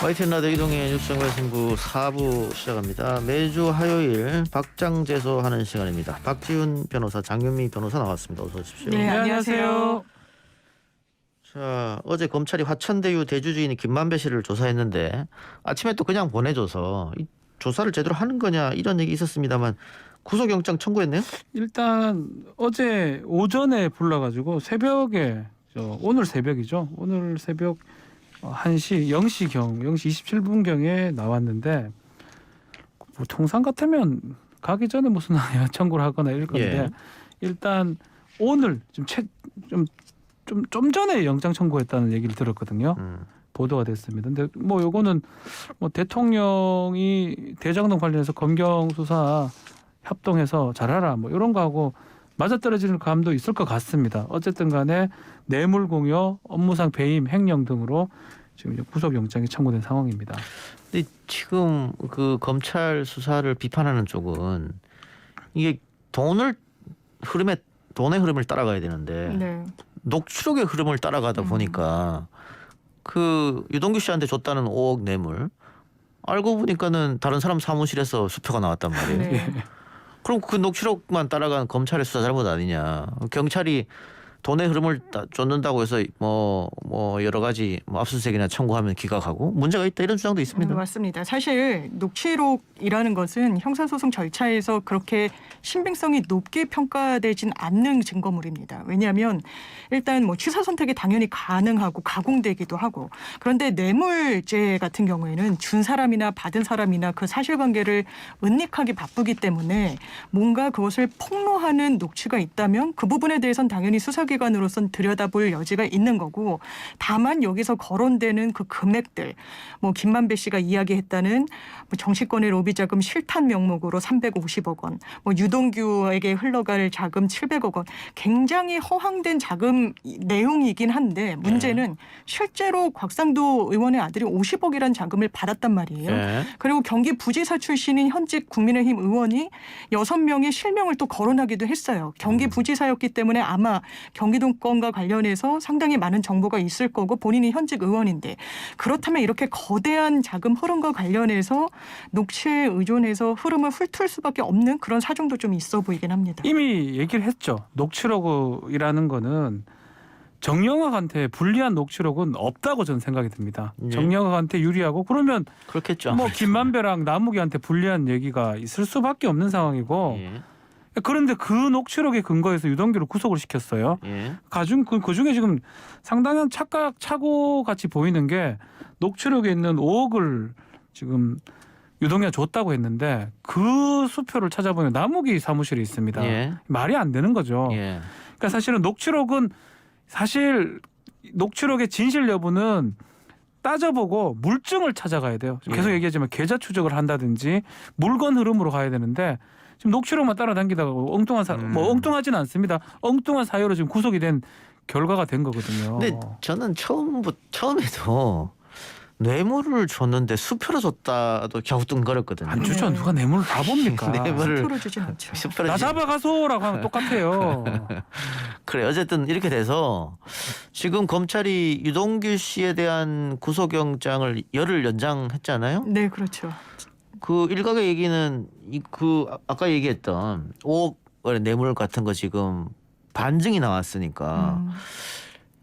YTN 라디오 이동의 뉴스정보신부 4부 시작합니다. 매주 화요일 박장재소 하는 시간입니다. 박지훈 변호사, 장윤미 변호사 나왔습니다. 어서 오십시오. 네, 안녕하세요. 자, 어제 검찰이 화천대유 대주주인 김만배 씨를 조사했는데 아침에 또 그냥 보내줘서 이 조사를 제대로 하는 거냐 이런 얘기 있었습니다만 구속영장 청구했네요? 일단 어제 오전에 불러가지고 새벽에 오늘 새벽이죠. 오늘 새벽 1시 0시경 0시 27분경에 나왔는데 뭐 통상 같으면 가기 전에 무슨 청구를 하거나 이럴 건데 예. 일단 오늘 좀 전에 영장 청구했다는 얘기를 들었거든요. 보도가 됐습니다. 근데 뭐 요거는 뭐 대통령이 대장동 관련해서 검경 수사 협동해서 잘하라 뭐 이런 거하고 맞아떨어지는 감도 있을 것 같습니다. 어쨌든 간에 뇌물 공여, 업무상 배임, 횡령 등으로 지금 구속영장이 청구된 상황입니다. 근데 지금 그 검찰 수사를 비판하는 쪽은 이게 돈의 흐름을 따라가야 되는데 네. 녹취록의 흐름을 따라가다 보니까 그 유동규 씨한테 줬다는 5억 뇌물 알고 보니까는 다른 사람 사무실에서 수표가 나왔단 말이에요. 네. 그럼 그 녹취록만 따라간 검찰의 수사 잘못 아니냐. 경찰이 돈의 흐름을 쫓는다고 해서 뭐 여러 가지 압수수색이나 청구하면 기각하고 문제가 있다 이런 주장도 있습니다. 맞습니다. 사실 녹취록이라는 것은 형사소송 절차에서 그렇게 신빙성이 높게 평가되진 않는 증거물입니다. 왜냐하면 일단 뭐 취사 선택이 당연히 가능하고 가공되기도 하고 그런데 뇌물죄 같은 경우에는 준 사람이나 받은 사람이나 그 사실관계를 은닉하기 바쁘기 때문에 뭔가 그것을 폭로하는 녹취가 있다면 그 부분에 대해서는 당연히 수사기관으로서는 들여다볼 여지가 있는 거고 다만 여기서 거론되는 그 금액들 뭐 김만배 씨가 이야기했다는 뭐 정치권의 로비자금 실탄 명목으로 350억 원, 뭐 유동규에게 흘러갈 자금 700억 원 굉장히 허황된 자금 내용이긴 한데 문제는 실제로 곽상도 의원의 아들이 50억이라는 자금을 받았단 말이에요. 네. 그리고 경기 부지사 출신인 현직 국민의힘 의원이 6명의 실명을 또 거론하기도 했어요. 경기 부지사였기 때문에 아마 경기도권과 관련해서 상당히 많은 정보가 있을 거고 본인이 현직 의원인데 그렇다면 이렇게 거대한 자금 흐름과 관련해서 녹취에 의존해서 흐름을 훑을 수밖에 없는 그런 사정도 좀 있어 보이긴 합니다. 이미 얘기를 했죠. 녹취록이라는 거는 정영학한테 불리한 녹취록은 없다고 저는 생각이 듭니다. 네. 정영학한테 유리하고 그러면 그렇겠죠. 뭐 김만배랑 남욱이한테 불리한 얘기가 있을 수밖에 없는 상황이고 예. 그런데 그 녹취록에 근거해서 유동규를 구속을 시켰어요. 예. 그중에 지금 상당한 착오 같이 보이는 게 녹취록에 있는 5억을 지금 유동규가 줬다고 했는데 그 수표를 찾아보면 남욱이 사무실에 있습니다. 예. 말이 안 되는 거죠. 예. 그러니까 사실은 녹취록의 진실 여부는 따져보고 물증을 찾아가야 돼요. 계속 얘기하지만 계좌 추적을 한다든지 물건 흐름으로 가야 되는데 지금 녹취록만 따라당기다가 엉뚱하지는 않습니다. 엉뚱한 사유로 지금 구속이 된 결과가 된 거거든요. 근데 저는 처음에도 뇌물을 줬는데 수표로 줬다도 갸우뚱거렸거든요. 안 주죠. 누가 뇌물을 다 봅니까? 뇌물을 수표로 주진 않죠. 수표로 나 잡아가소라고 하면 똑같아요. 그래 어쨌든 이렇게 돼서 지금 검찰이 유동규 씨에 대한 구속영장을 열흘 연장했잖아요. 네, 그렇죠. 그 일각의 얘기는 아까 얘기했던 5억 원의 뇌물 같은 거 지금 반증이 나왔으니까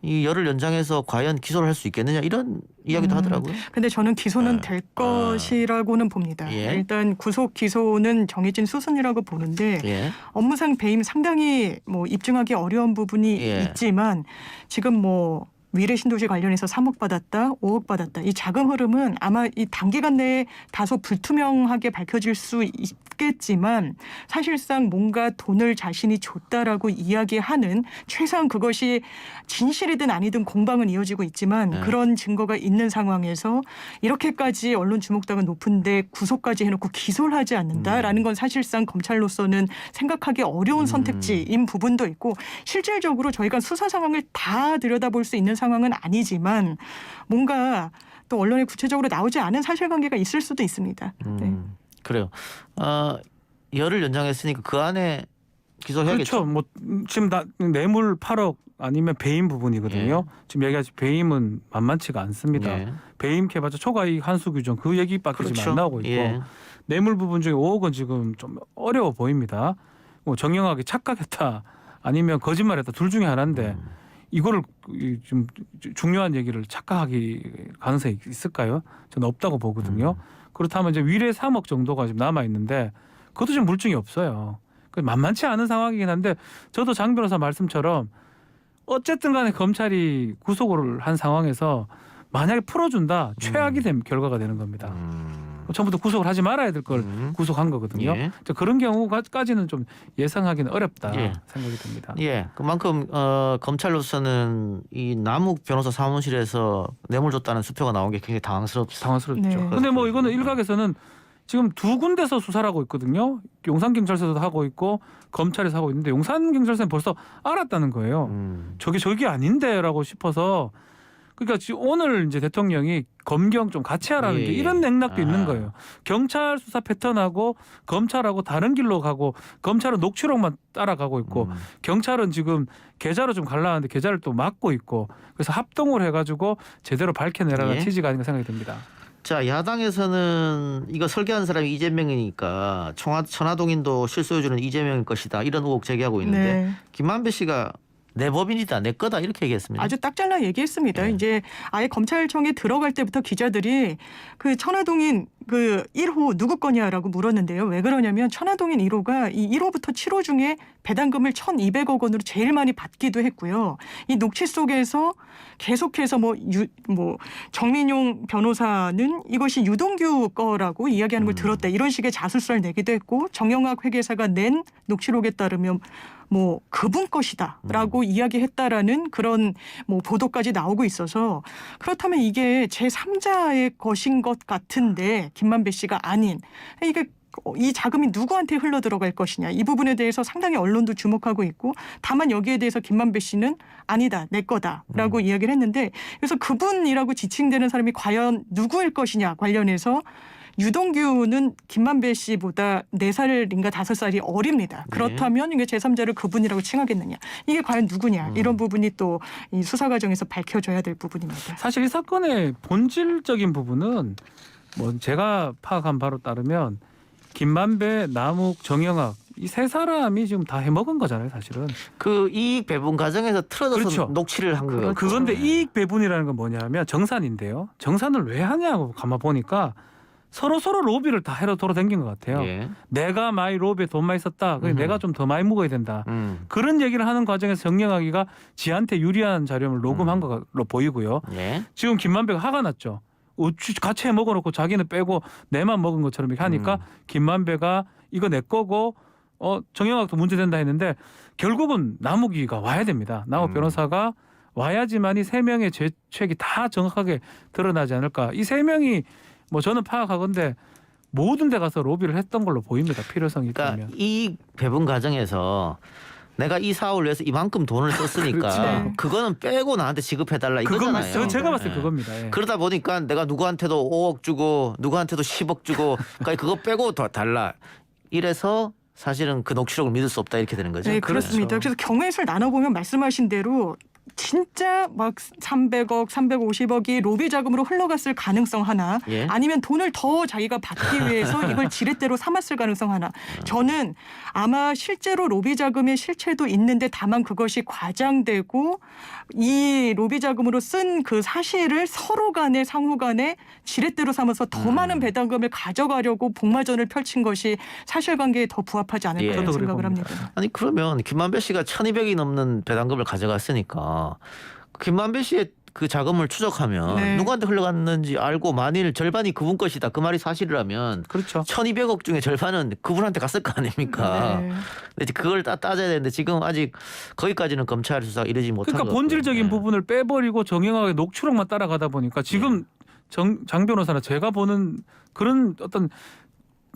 이 열흘 연장해서 과연 기소를 할 수 있겠느냐 이런 이야기도 하더라고요. 근데 저는 기소는 될 것이라고는 봅니다. 예. 일단 구속 기소는 정해진 수순이라고 보는데 예. 업무상 배임 상당히 뭐 입증하기 어려운 부분이 예. 있지만 지금 뭐 위례 신도시 관련해서 3억 받았다, 5억 받았다. 이 자금 흐름은 아마 이 단기간 내에 다소 불투명하게 밝혀질 수 있겠지만 사실상 뭔가 돈을 자신이 줬다라고 이야기하는 최소한 그것이 진실이든 아니든 공방은 이어지고 있지만 그런 증거가 있는 상황에서 이렇게까지 언론 주목도가 높은데 구속까지 해놓고 기소를 하지 않는다라는 건 사실상 검찰로서는 생각하기 어려운 선택지인 부분도 있고 실질적으로 저희가 수사 상황을 다 들여다볼 수 있는 상황은 아니지만 뭔가 또 언론에 구체적으로 나오지 않은 사실관계가 있을 수도 있습니다. 네. 그래요. 열흘 연장했으니까 그 안에 기소해야겠죠. 그렇죠. 뭐 지금 뇌물 8억 아니면 배임 부분이거든요. 지금 얘기하신 배임은 만만치가 않습니다. 예. 배임 해봤자 초과이익 환수 규정 그 얘기밖에 지금 안 나오고 있고 예. 뇌물 부분 중에 5억은 지금 좀 어려워 보입니다. 뭐 정영학이 착각했다 아니면 거짓말했다 둘 중에 하나인데 이거를 좀 중요한 얘기를 착각하기 가능성이 있을까요? 저는 없다고 보거든요. 그렇다면 이제 위례 3억 정도가 지금 남아 있는데 그것도 지금 물증이 없어요. 만만치 않은 상황이긴 한데 저도 장 변호사 말씀처럼 어쨌든 간에 검찰이 구속을 한 상황에서 만약에 풀어준다 최악이 된 결과가 되는 겁니다. 처음부터 구속을 하지 말아야 될 걸 구속한 거거든요. 예. 그런 경우까지는 좀 예상하기는 어렵다 예. 생각이 듭니다. 예, 그만큼 검찰로서는 이 남욱 변호사 사무실에서 뇌물 줬다는 수표가 나온 게 굉장히 당황스럽죠. 네. 근데 뭐 이거는 일각에서는 지금 두 군데서 수사를 하고 있거든요. 용산경찰서도 하고 있고 검찰에서 하고 있는데 용산경찰서는 벌써 알았다는 거예요. 저게 아닌데라고 싶어서 그러니까 지금 오늘 이제 대통령이 검경 좀 같이 하라는 예, 게 예. 이런 맥락도 아. 있는 거예요. 경찰 수사 패턴하고 검찰하고 다른 길로 가고 검찰은 녹취록만 따라가고 있고 경찰은 지금 계좌로 좀 갈라하는데 계좌를 또 막고 있고 그래서 합동을 해가지고 제대로 밝혀내라는 예. 취지가 아닌가 생각이 듭니다. 자, 야당에서는 이거 설계한 사람이 이재명이니까 천하동인도 실소유주는 이재명일 것이다 이런 의혹 제기하고 있는데 네. 김만배 씨가 내 법인이다 내 거다 이렇게 얘기했습니다. 아주 딱 잘라 얘기했습니다. 네. 이제 아예 검찰청에 들어갈 때부터 기자들이 그 천화동인 그 1호 누구 거냐라고 물었는데요. 왜 그러냐면 천화동인 1호가 이 1호부터 7호 중에 배당금을 1,200억 원으로 제일 많이 받기도 했고요. 이 녹취 속에서 계속해서 뭐 정민용 변호사는 이것이 유동규 거라고 이야기하는 걸 들었다. 이런 식의 자술서를 내기도 했고 정영학 회계사가 낸 녹취록에 따르면 뭐 그분 것이다라고 이야기했다라는 그런 뭐 보도까지 나오고 있어서 그렇다면 이게 제3자의 것인 것 같은데 김만배 씨가 아닌 이게 이 자금이 누구한테 흘러 들어갈 것이냐 이 부분에 대해서 상당히 언론도 주목하고 있고 다만 여기에 대해서 김만배 씨는 아니다 내 거다라고 이야기를 했는데 그래서 그분이라고 지칭되는 사람이 과연 누구일 것이냐 관련해서 유동규는 김만배 씨보다 4살인가 5살이 어립니다. 그렇다면 이게 제3자를 그분이라고 칭하겠느냐. 이게 과연 누구냐. 이런 부분이 또 이 수사 과정에서 밝혀져야 될 부분입니다. 사실 이 사건의 본질적인 부분은 뭐 제가 파악한 바로 따르면 김만배, 남욱, 정영학 이 세 사람이 지금 다 해먹은 거잖아요, 사실은. 그 이익 배분 과정에서 틀어져서 그렇죠. 녹취를 한 거예요. 그건데 이익 배분이라는 건 뭐냐면 정산인데요. 정산을 왜 하냐고 가만 보니까 서로 로비를 다 해로 돌아다닌 것 같아요. 예. 내가 많이 로비에 돈 많이 썼다. 그래서 내가 좀 더 많이 묵어야 된다. 그런 얘기를 하는 과정에서 정영학이가 지한테 유리한 자료를 녹음한 걸로 보이고요. 예. 지금 김만배가 화가 났죠. 같이 해 먹어놓고 자기는 빼고 내만 먹은 것처럼 이렇게 하니까 김만배가 이거 내 거고 정영학도 문제된다 했는데 결국은 남욱이가 와야 됩니다. 남욱 변호사가 와야지만이 3명의 죄책이 다 정확하게 드러나지 않을까. 이 3명이 뭐 저는 파악하건데 모든 데 가서 로비를 했던 걸로 보입니다. 필요성이 있다면. 그러니까 이익 배분 과정에서 내가 이 사업을 위해서 이만큼 돈을 썼으니까 그렇지. 그거는 빼고 나한테 지급해달라 이거잖아요. 제가 봤을 때 예. 그겁니다. 예. 그러다 보니까 내가 누구한테도 5억 주고 누구한테도 10억 주고 그러니까 그거 빼고 더 달라. 이래서 사실은 그 녹취록을 믿을 수 없다 이렇게 되는 거죠. 네, 그렇습니다. 그렇죠. 그래서 경우의 수를 나눠보면 말씀하신 대로 진짜 막 300억, 350억이 로비 자금으로 흘러갔을 가능성 하나 예. 아니면 돈을 더 자기가 받기 위해서 이걸 지렛대로 삼았을 가능성 하나 저는 아마 실제로 로비 자금의 실체도 있는데 다만 그것이 과장되고 이 로비 자금으로 쓴 그 사실을 서로 간에 상호 간에 지렛대로 삼아서 더 많은 배당금을 가져가려고 복마전을 펼친 것이 사실관계에 더 부합하지 않을까 예. 하는 저도 생각을 그래 봅니다. 합니다. 아니 그러면 김만배 씨가 1,200이 넘는 배당금을 가져갔으니까 김만배 씨의 그 자금을 추적하면 네. 누구한테 흘러갔는지 알고 만일 절반이 그분 것이다 그 말이 사실이라면 그렇죠. 1,200억 중에 절반은 그분한테 갔을 거 아닙니까? 네. 근데 이제 그걸 따져야 되는데 지금 아직 거기까지는 검찰 수사가 이르지 못한 그러니까 것 본질적인 같고요. 부분을 빼버리고 정영학의 녹취록만 따라가다 보니까 지금 장 변호사나 제가 보는 그런 어떤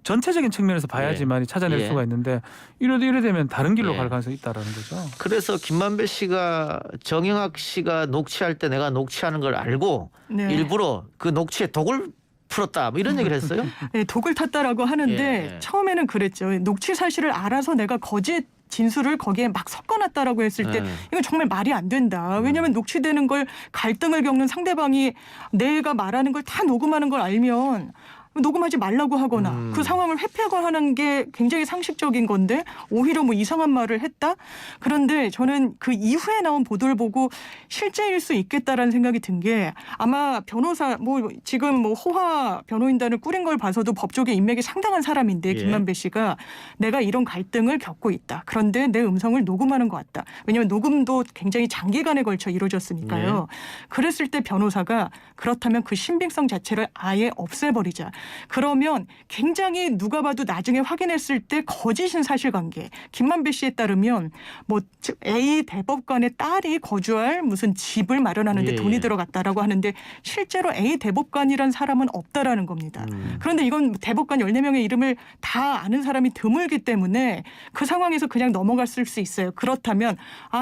전체적인 측면에서 봐야지만 찾아낼 예. 수가 있는데 이래 되면 다른 길로 예. 갈 가능성이 있다라는 거죠. 그래서 김만배 씨가 정영학 씨가 녹취할 때 내가 녹취하는 걸 알고 네. 일부러 그 녹취에 독을 풀었다 뭐 이런 얘기를 했어요. 네, 독을 탔다라고 하는데 예. 처음에는 그랬죠. 녹취 사실을 알아서 내가 거짓 진술을 거기에 막 섞어놨다라고 했을 때 네. 이건 정말 말이 안 된다. 왜냐하면 녹취되는 걸 갈등을 겪는 상대방이 내가 말하는 걸 다 녹음하는 걸 알면 녹음하지 말라고 하거나 그 상황을 회피하거나 하는 게 굉장히 상식적인 건데 오히려 뭐 이상한 말을 했다? 그런데 저는 그 이후에 나온 보도를 보고 실제일 수 있겠다라는 생각이 든 게 아마 변호사 뭐 지금 뭐 호화 변호인단을 꾸린 걸 봐서도 법조계 인맥이 상당한 사람인데 예. 김만배 씨가 내가 이런 갈등을 겪고 있다. 그런데 내 음성을 녹음하는 것 같다. 왜냐하면 녹음도 굉장히 장기간에 걸쳐 이루어졌으니까요. 그랬을 때 변호사가 그렇다면 그 신빙성 자체를 아예 없애버리자. 그러면 굉장히 누가 봐도 나중에 확인했을 때 거짓인 사실관계. 김만배 씨에 따르면 뭐 A 대법관의 딸이 거주할 무슨 집을 마련하는데 예, 돈이 예. 들어갔다라고 하는데 실제로 A 대법관이란 사람은 없다라는 겁니다. 그런데 이건 대법관 14명의 이름을 다 아는 사람이 드물기 때문에 그 상황에서 그냥 넘어갔을 수 있어요. 그렇다면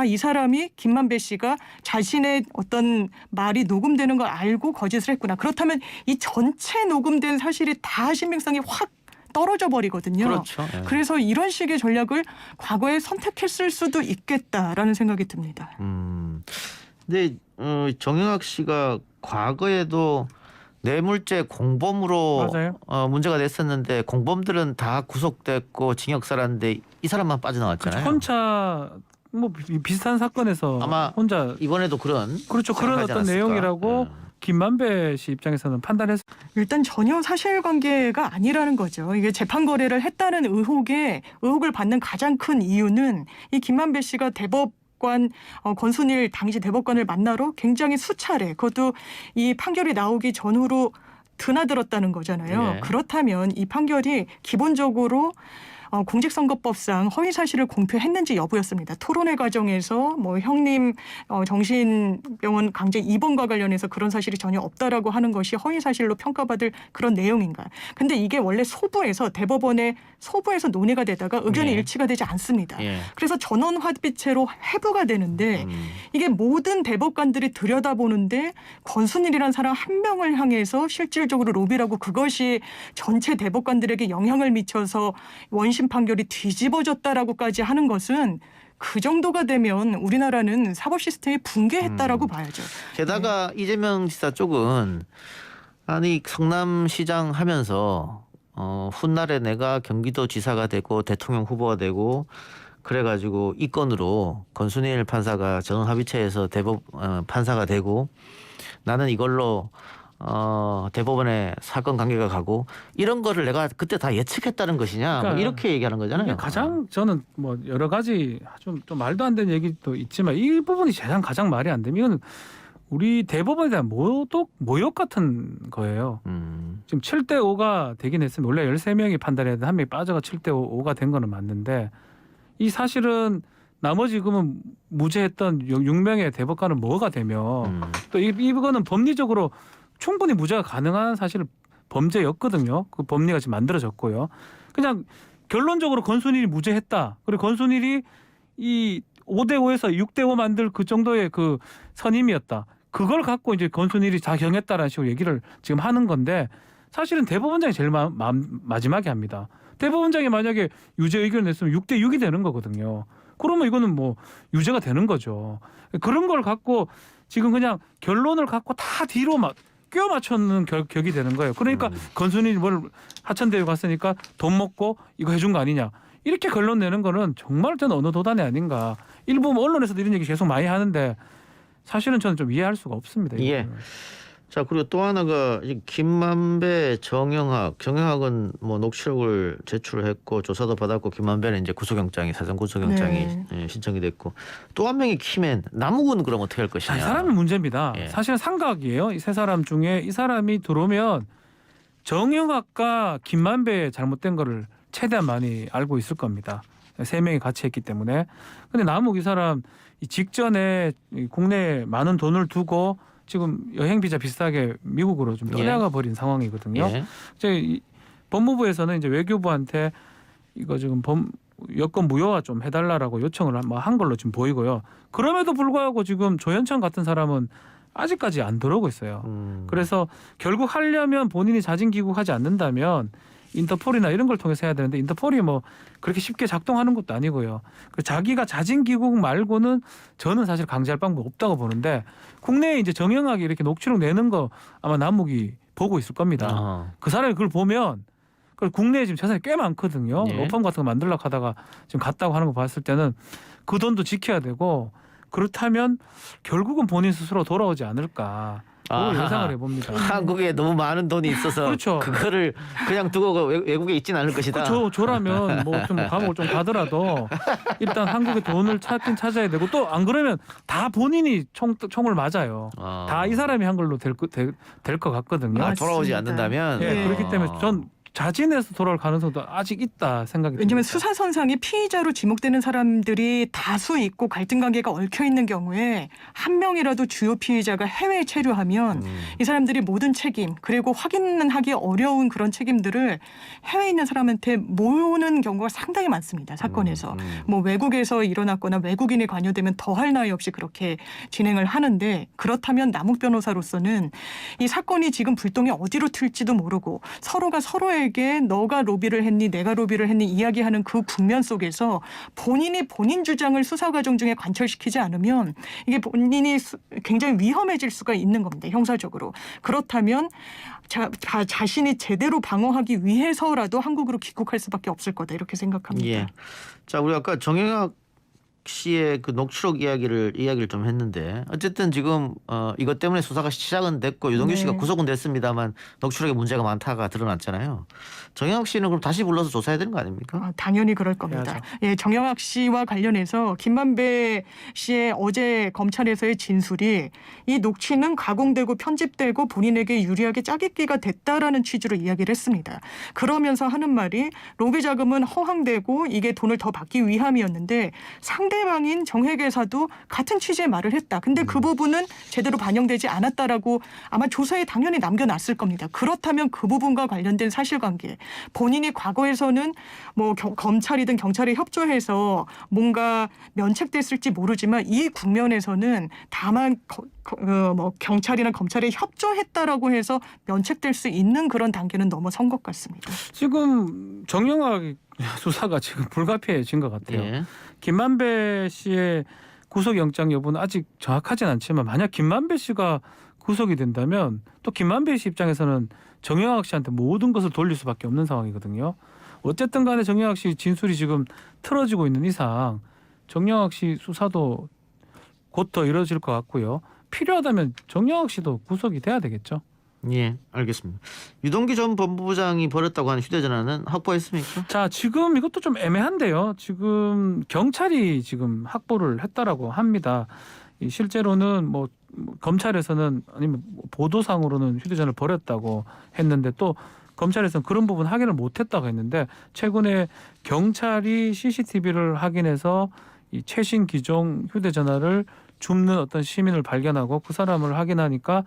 이 사람이 김만배 씨가 자신의 어떤 말이 녹음되는 걸 알고 거짓을 했구나. 그렇다면 이 전체 녹음된 사실이 다 신빙성이 확 떨어져 버리거든요. 그렇죠. 예. 그래서 이런 식의 전략을 과거에 선택했을 수도 있겠다라는 생각이 듭니다. 근데 정영학 씨가 과거에도 뇌물죄 공범으로 맞아요. 문제가 됐었는데 공범들은 다 구속됐고 징역 살았는데 이 사람만 빠져나왔잖아요. 혼자 뭐 비슷한 사건에서 아마 혼자 이번에도 그런 그렇죠. 그런 생각하지 어떤 않았을까? 내용이라고 예. 김만배 씨 입장에서는 판단했. 일단 전혀 사실관계가 아니라는 거죠. 이게 재판 거래를 했다는 의혹을 받는 가장 큰 이유는 이 김만배 씨가 대법관 권순일 당시 대법관을 만나러 굉장히 수차례 그것도 이 판결이 나오기 전후로 드나들었다는 거잖아요. 네. 그렇다면 이 판결이 기본적으로 공직선거법상 허위 사실을 공표했는지 여부였습니다. 토론회 과정에서 뭐 형님 정신병원 강제 입원과 관련해서 그런 사실이 전혀 없다라고 하는 것이 허위 사실로 평가받을 그런 내용인가. 근데 이게 원래 대법원의 소부에서 논의가 되다가 의견이 네. 일치가 되지 않습니다. 예. 그래서 전원 합의체로 회부가 되는데 이게 모든 대법관들이 들여다보는데 권순일이라는 사람 한 명을 향해서 실질적으로 로비라고 그것이 전체 대법관들에게 영향을 미쳐서 원심 판결이 뒤집어졌다라고까지 하는 것은 그 정도가 되면 우리나라는 사법 시스템이 붕괴했다라고 봐야죠. 게다가 이재명 지사 쪽은 아니 성남시장 하면서 훗날에 내가 경기도지사가 되고 대통령 후보가 되고 그래가지고 이 건으로 권순일 판사가 전원합의체에서 판사가 되고 나는 이걸로 대법원에 사건 관계가 가고 이런 거를 내가 그때 다 예측했다는 것이냐 그러니까 뭐 이렇게 얘기하는 거잖아요. 이게 가장 저는 뭐 여러 가지 좀 말도 안 되는 얘기도 있지만 이 부분이 가장 말이 안 되면 이건 우리 대법원에 대한 모욕 같은 거예요. 지금 7대5가 되긴 했으면 원래 13명이 판단해야 되는데 한 명이 빠져가 7대5가 된 거는 맞는데 이 사실은 나머지 그러면 무죄했던 6명의 대법관은 뭐가 되면 또 이거는 법리적으로 충분히 무죄가 가능한 사실 범죄였거든요. 그 법리가 지금 만들어졌고요. 그냥 결론적으로 권순일이 무죄했다. 그리고 권순일이 이 5대5에서 6대5 만들 그 정도의 그 선임이었다. 그걸 갖고 이제 권순일이 자경했다라는 식으로 얘기를 지금 하는 건데 사실은 대법원장이 제일 마지막에 합니다. 대법원장이 만약에 유죄 의견을 냈으면 6대6이 되는 거거든요. 그러면 이거는 뭐 유죄가 되는 거죠. 그런 걸 갖고 지금 그냥 결론을 갖고 다 뒤로 껴 맞추는 격이 되는 거예요. 그러니까 권순일이 뭘 하천대유 갔으니까 돈 먹고 이거 해준 거 아니냐. 이렇게 결론 내는 거는 정말 저는 어느 도단이 아닌가. 일부 언론에서도 이런 얘기 계속 많이 하는데 사실은 저는 좀 이해할 수가 없습니다. 예. 자 그리고 또 하나가 김만배, 정영학은 뭐 녹취록을 제출했고 조사도 받았고 김만배는 이제 구속영장이 사전 구속영장이 신청이 됐고 또 한 명이 키맨 남욱은 그럼 어떻게 할 것이냐. 이 사람이 문제입니다. 예. 사실은 삼각이에요. 이 세 사람 중에 이 사람이 들어오면 정영학과 김만배의 잘못된 거를 최대한 많이 알고 있을 겁니다. 세 명이 같이 했기 때문에. 근데 남욱 이 사람 직전에 국내에 많은 돈을 두고 지금 여행 비자 비슷하게 미국으로 좀 떠나가 버린 상황이거든요. 예. 이제 법무부에서는 이제 외교부한테 이거 지금 여권 무효화 좀 해달라라고 요청을 한 걸로 지금 보이고요. 그럼에도 불구하고 지금 조현천 같은 사람은 아직까지 안 들어오고 있어요. 그래서 결국 하려면 본인이 자진 귀국하지 않는다면 인터폴이나 이런 걸 통해서 해야 되는데 인터폴이 뭐 그렇게 쉽게 작동하는 것도 아니고요. 그 자기가 자진 귀국 말고는 저는 사실 강제할 방법 없다고 보는데 국내에 이제 정영학이 이렇게 녹취록 내는 거 아마 남욱이 보고 있을 겁니다. 그 사람이 그걸 보면 그 국내에 지금 재산이 꽤 많거든요. 예. 로펌 같은 거 만들려고 하다가 지금 갔다고 하는 거 봤을 때는 그 돈도 지켜야 되고 그렇다면 결국은 본인 스스로 돌아오지 않을까. 그걸 아하. 예상을 해봅니다. 한국에 너무 많은 돈이 있어서 그렇죠. 그거를 그냥 두고 외국에 있지는 않을 것이다. 저라면 뭐 좀 감옥을 좀 가더라도 일단 한국에 돈을 찾긴 찾아야 되고 또 안 그러면 다 본인이 총을 맞아요. 다 이 사람이 한 걸로 될 것 같거든요. 돌아오지 맞습니다. 않는다면 예, 그렇기 때문에 전 자진해서 돌아올 가능성도 아직 있다 생각이 왜냐하면 듭니다. 수사선상에 피의자로 지목되는 사람들이 다수 있고 갈등 관계가 얽혀 있는 경우에 한 명이라도 주요 피의자가 해외에 체류하면 이 사람들이 모든 책임 그리고 확인하기 어려운 그런 책임들을 해외에 있는 사람한테 모으는 경우가 상당히 많습니다. 사건에서. 뭐 외국에서 일어났거나 외국인이 관여되면 더할 나위 없이 그렇게 진행을 하는데 그렇다면 남욱 변호사로서는 이 사건이 지금 불똥이 어디로 튈지도 모르고 서로가 서로에게 너가 로비를 했니 내가 로비를 했니 이야기하는 그 국면 속에서 본인이 본인 주장을 수사 과정 중에 관철시키지 않으면 이게 본인이 굉장히 위험해질 수가 있는 겁니다. 형사적으로. 그렇다면 자신이 제대로 방어하기 위해서라도 한국으로 귀국할 수밖에 없을 거다 이렇게 생각합니다. 예. 자, 우리 아까 정영학 씨의 그 녹취록 이야기를 좀 했는데 어쨌든 지금 이것 때문에 수사가 시작은 됐고 유동규 씨가 구속은 됐습니다만 녹취록에 문제가 많다가 드러났잖아요. 정영학 씨는 그럼 다시 불러서 조사해야 되는 거 아닙니까? 당연히 그럴 겁니다. 해야죠. 예, 정영학 씨와 관련해서 김만배 씨의 어제 검찰에서의 진술이 이 녹취는 가공되고 편집되고 본인에게 유리하게 짜깁기가 됐다라는 취지로 이야기를 했습니다. 그러면서 하는 말이 로비 자금은 허황되고 이게 돈을 더 받기 위함이었는데 상대방인 정회계사도 같은 취지의 말을 했다. 근데 그 부분은 제대로 반영되지 않았다라고 아마 조서에 당연히 남겨놨을 겁니다. 그렇다면 그 부분과 관련된 사실관계 본인이 과거에서는 뭐 검찰이든 경찰에 협조해서 뭔가 면책됐을지 모르지만 이 국면에서는 다만 뭐 경찰이나 검찰에 협조했다라고 해서 면책될 수 있는 그런 단계는 넘어선 것 같습니다. 지금 정영학 수사가 지금 불가피해진 것 같아요. 예. 김만배 씨의 구속영장 여부는 아직 정확하진 않지만 만약 김만배 씨가 구속이 된다면 또 김만배 씨 입장에서는 정영학 씨한테 모든 것을 돌릴 수밖에 없는 상황이거든요. 어쨌든 간에 정영학 씨 진술이 지금 틀어지고 있는 이상 정영학 씨 수사도 곧 더 이뤄질 것 같고요. 필요하다면 정영학 씨도 구속이 돼야 되겠죠. 예, 알겠습니다. 유동규 전 법무부장이 버렸다고 하는 휴대전화는 확보했습니까? 자, 지금 이것도 좀 애매한데요. 지금 경찰이 지금 확보를 했다라고 합니다. 실제로는 뭐 검찰에서는 아니면 보도상으로는 휴대전화를 버렸다고 했는데 또 검찰에서는 그런 부분 확인을 못했다고 했는데 최근에 경찰이 CCTV를 확인해서 이 최신 기종 휴대전화를 줍는 어떤 시민을 발견하고 그 사람을 확인하니까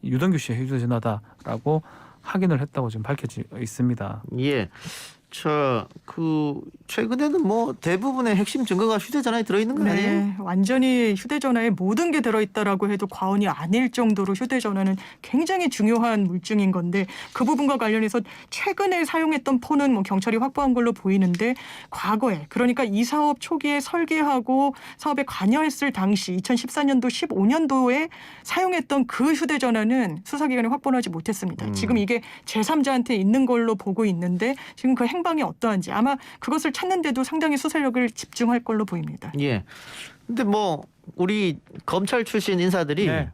유동규 씨의 휴대전화다라고 확인을 했다고 지금 밝혀져 있습니다. 예. 그 최근에는 뭐 대부분의 핵심 증거가 휴대전화에 들어있는 거 아니에요? 네, 완전히 휴대전화에 모든 게 들어있다라고 해도 과언이 아닐 정도로 휴대전화는 굉장히 중요한 물증인 건데 그 부분과 관련해서 최근에 사용했던 폰은 뭐 경찰이 확보한 걸로 보이는데 과거에 그러니까 이 사업 초기에 설계하고 사업에 관여했을 당시 2014년도 15년도에 사용했던 그 휴대전화는 수사기관이 확보를 하지 못했습니다. 지금 이게 제3자한테 있는 걸로 보고 있는데 지금 그 행방이 어떠한지 아마 그것을 찾는데도 상당히 수사력을 집중할 걸로 보입니다. 예. 근데 뭐 우리 검찰 출신 인사들이 네.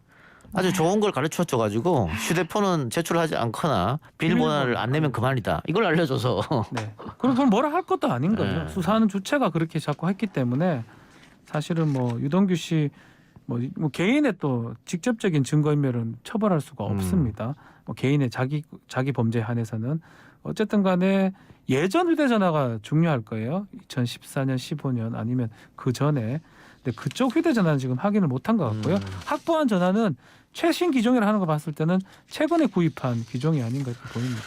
아주 좋은 걸 가르쳐 줘가지고 휴대폰은 제출하지 않거나 비밀번호를 안 내면 그만이다. 이걸 알려줘서. 네. 그럼 그걸 뭐라 할 것도 아닌 거예요. 네. 수사하는 주체가 그렇게 자꾸 했기 때문에 사실은 뭐 유동규 씨 뭐 개인의 또 직접적인 증거인멸은 처벌할 수가 없습니다. 뭐 개인의 자기 범죄에 한해서는 어쨌든 간에 예전 휴대전화가 중요할 거예요. 2014년, 15년 아니면 그 전에. 근데 그쪽 휴대전화는 지금 확인을 못한 것 같고요. 확보한 전화는 최신 기종이라 하는 거 봤을 때는 최근에 구입한 기종이 아닌가 이렇게 보입니다.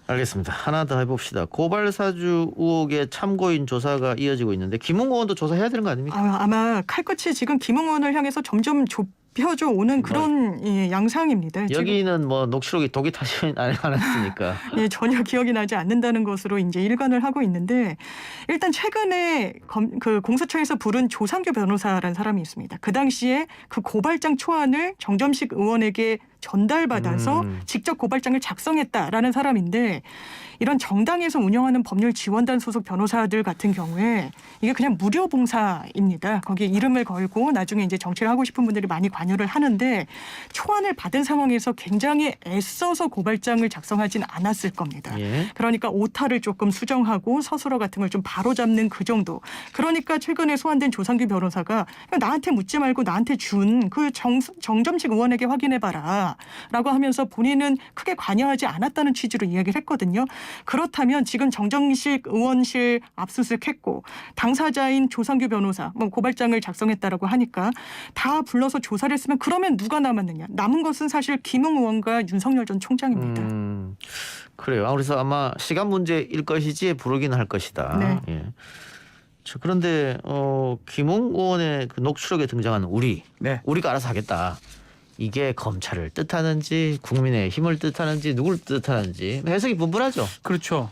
알겠습니다. 하나 더 해봅시다. 고발사주 의혹의 참고인 조사가 이어지고 있는데 김웅 의원도 조사해야 되는 거 아닙니까? 아마 칼끝이 지금 김웅 의원을 향해서 점점 잡혀져 오는 그런 예, 양상입니다. 지금 여기는 뭐 녹취록이 독이 타지 않았으니까. 예, 전혀 기억이 나지 않는다는 것으로 이제 일관을 하고 있는데 일단 최근에 그 공수처에서 부른 조상규 변호사라는 사람이 있습니다. 그 당시에 그 고발장 초안을 정점식 의원에게 전달받아서 직접 고발장을 작성했다라는 사람인데 이런 정당에서 운영하는 법률 지원단 소속 변호사들 같은 경우에 이게 그냥 무료 봉사입니다. 거기에 이름을 걸고 나중에 이제 정치를 하고 싶은 분들이 많이 관여를 하는데 초안을 받은 상황에서 굉장히 애써서 고발장을 작성하지는 않았을 겁니다. 예. 그러니까 오타를 조금 수정하고 서술어 같은 걸 좀 바로잡는 그 정도. 그러니까 최근에 소환된 조상규 변호사가 나한테 묻지 말고 나한테 준 그 정점식 의원에게 확인해봐라 라고 하면서 본인은 크게 관여하지 않았다는 취지로 이야기를 했거든요. 그렇다면 지금 정점식 의원실 압수수색했고 당사자인 조상규 변호사 뭐 고발장을 작성했다라고 하니까 다 불러서 조사를 했으면 그러면 누가 남았느냐. 남은 것은 사실 김웅 의원과 윤석열 전 총장입니다. 그래요. 그래서 아마 시간 문제일 것이지 부르기는 할 것이다. 네. 예. 자, 그런데 김웅 의원의 그 녹취록에 등장하는 우리가 알아서 하겠다. 이게 검찰을 뜻하는지 국민의 힘을 뜻하는지 누굴 뜻하는지 해석이 분분하죠. 그렇죠.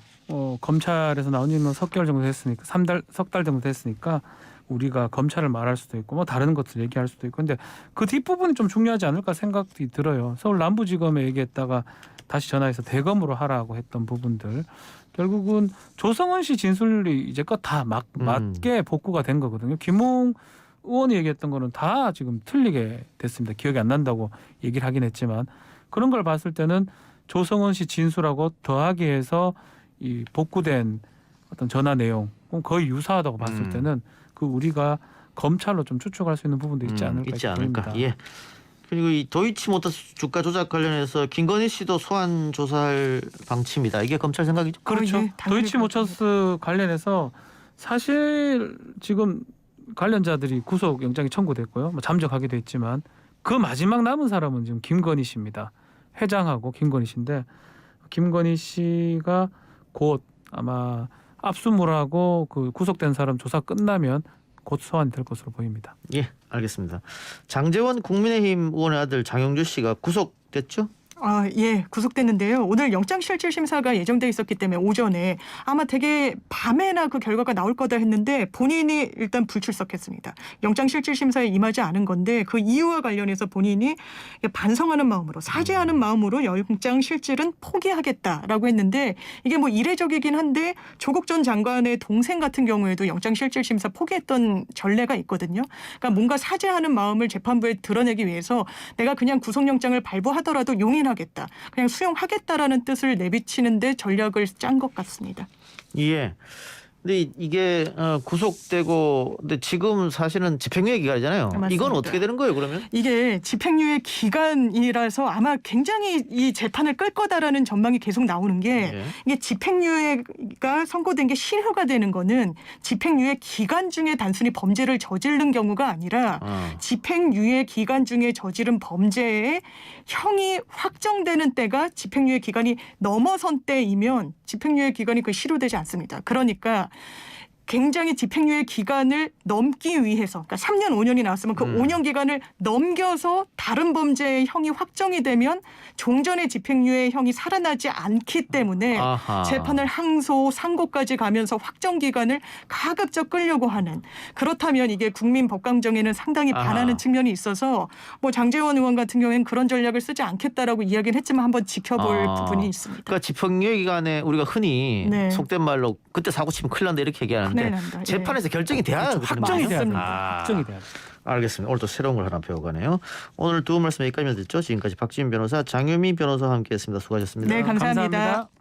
검찰에서 나온 지는 석 개월 정도 됐으니까 석 달 정도 됐으니까 우리가 검찰을 말할 수도 있고 뭐 다른 것들 얘기할 수도 있고 근데 그 뒷부분이 좀 중요하지 않을까 생각이 들어요. 서울 남부지검에 얘기했다가 다시 전화해서 대검으로 하라고 했던 부분들 결국은 조성은 씨 진술이 이제껏 다 맞게 복구가 된 거거든요. 김웅 의원이 얘기했던 거는 다 지금 틀리게 됐습니다. 기억이 안 난다고 얘기를 하긴 했지만 그런 걸 봤을 때는 조성은 씨 진술하고 더하기 해서 이 복구된 어떤 전화 내용 거의 유사하다고 봤을 때는 그 우리가 검찰로 좀 추측할 수 있는 부분도 있지 않을까 싶습니다. 예. 그리고 이 도이치모터스 주가 조작 관련해서 김건희 씨도 소환 조사할 방침이다. 이게 검찰 생각이죠? 그렇죠. 예, 당연히 도이치모터스 관련해서 사실 지금 관련자들이 구속 영장이 청구됐고요. 뭐 잠적하기도 했지만 그 마지막 남은 사람은 지금 김건희 씨입니다. 회장하고 김건희 씨인데 김건희 씨가 곧 아마 압수물하고 그 구속된 사람 조사 끝나면 곧 소환이 될 것으로 보입니다. 예, 알겠습니다. 장제원 국민의힘 의원의 아들 장영주 씨가 구속됐죠? 예, 구속됐는데요. 오늘 영장실질심사가 예정돼 있었기 때문에 오전에 아마 되게 밤에나 그 결과가 나올 거다 했는데 본인이 일단 불출석했습니다. 영장실질심사에 임하지 않은 건데 그 이유와 관련해서 본인이 반성하는 마음으로 사죄하는 마음으로 영장실질은 포기하겠다라고 했는데 이게 뭐 이례적이긴 한데 조국 전 장관의 동생 같은 경우에도 영장실질심사 포기했던 전례가 있거든요. 그러니까 뭔가 사죄하는 마음을 재판부에 드러내기 위해서 내가 그냥 구속영장을 발부하더라도 용인하겠다. 그냥 수용하겠다라는 뜻을 내비치는데 전략을 짠 것 같습니다. 예. 근데 이게 구속되고 근데 지금 사실은 집행유예 기간이잖아요. 맞습니다. 이건 어떻게 되는 거예요, 그러면? 이게 집행유예 기간이라서 아마 굉장히 이 재판을 끌 거다라는 전망이 계속 나오는 게 예. 이게 집행유예가 선고된 게 실효가 되는 거는 집행유예 기간 중에 단순히 범죄를 저지른 경우가 아니라 집행유예 기간 중에 저지른 범죄의 형이 확정되는 때가 집행유예 기간이 넘어선 때이면 집행유예 기간이 그 실효되지 않습니다. 그러니까 굉장히 집행유예 기간을 넘기 위해서 그러니까 3년 5년이 나왔으면 그 5년 기간을 넘겨서 다른 범죄의 형이 확정이 되면 종전의 집행유예 형이 살아나지 않기 때문에 아하. 재판을 항소 상고까지 가면서 확정 기간을 가급적 끌려고 하는 그렇다면 이게 국민 법감정에는 상당히 반하는 측면이 있어서 뭐 장제원 의원 같은 경우에는 그런 전략을 쓰지 않겠다라고 이야기는 했지만 한번 지켜볼 부분이 있습니다. 그러니까 집행유예 기간에 우리가 흔히 네. 속된 말로 그때 사고 치면 큰일 난다 이렇게 얘기하는데 큰일 난다. 재판에서 결정이 돼야 그렇죠. 확정이 돼야 맞습니다. 됩니다. 확정이 돼야 돼요. 알겠습니다. 오늘 또 새로운 걸 하나 배워가네요. 오늘 두 말씀 여기까지만 듣죠. 지금까지 박지민 변호사, 장유미 변호사와 함께했습니다. 수고하셨습니다. 네, 감사합니다. 감사합니다.